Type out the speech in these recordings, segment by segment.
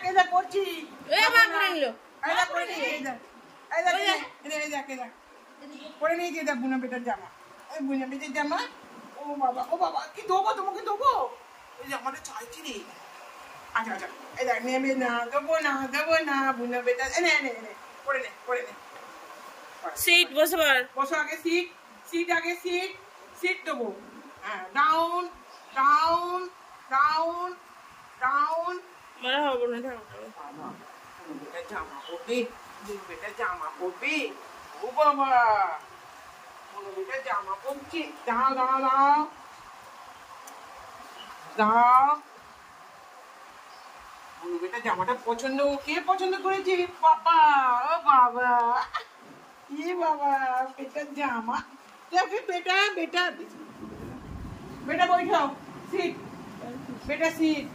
এই দেখ করছি এ মা করে নিল এই দেখ করে নিয়ে এই দেখ এই দেখ এই দেখ করে নিয়ে যে দেখ বুনা বেটার জামা এই বুনা বেটার জামা ও বাবা কি দেবো তোমাকে দেবো ওই জামাটা চাইছি রে আচ্ছা আচ্ছা এই দেখ নেবে না দেবো না বুনা বেটা এনে করে নে সিট বসবার বসো আগে সিট আগে সিট দেবো হ্যাঁ ডাউন মনে হবে না বেটা জামা পরবে ও বাবা বেটা জামা পরছে দাও বেটা জামাটা পছন্দ কে পছন্দ করেছে বাবা ও বাবা এ বাবা বেটার জামা দেখি বেটা বৈঠাও সিট বেটা সিট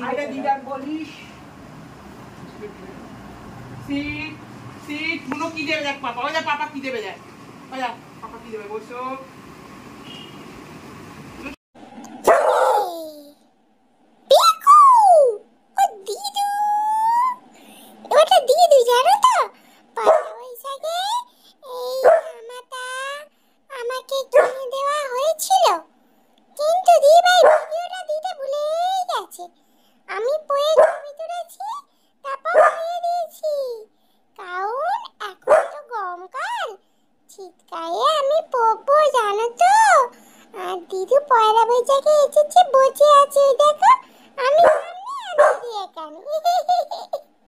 আরে দিদার বলিস সিট মনো কি দেবে দেখ পাপা ওই পাপা কি দেবে দেখ পাপা কি দেবে বসো শীতকালে আমি পরবো জানো তো আর দিদু পয়লা বৈশাখে এসেছে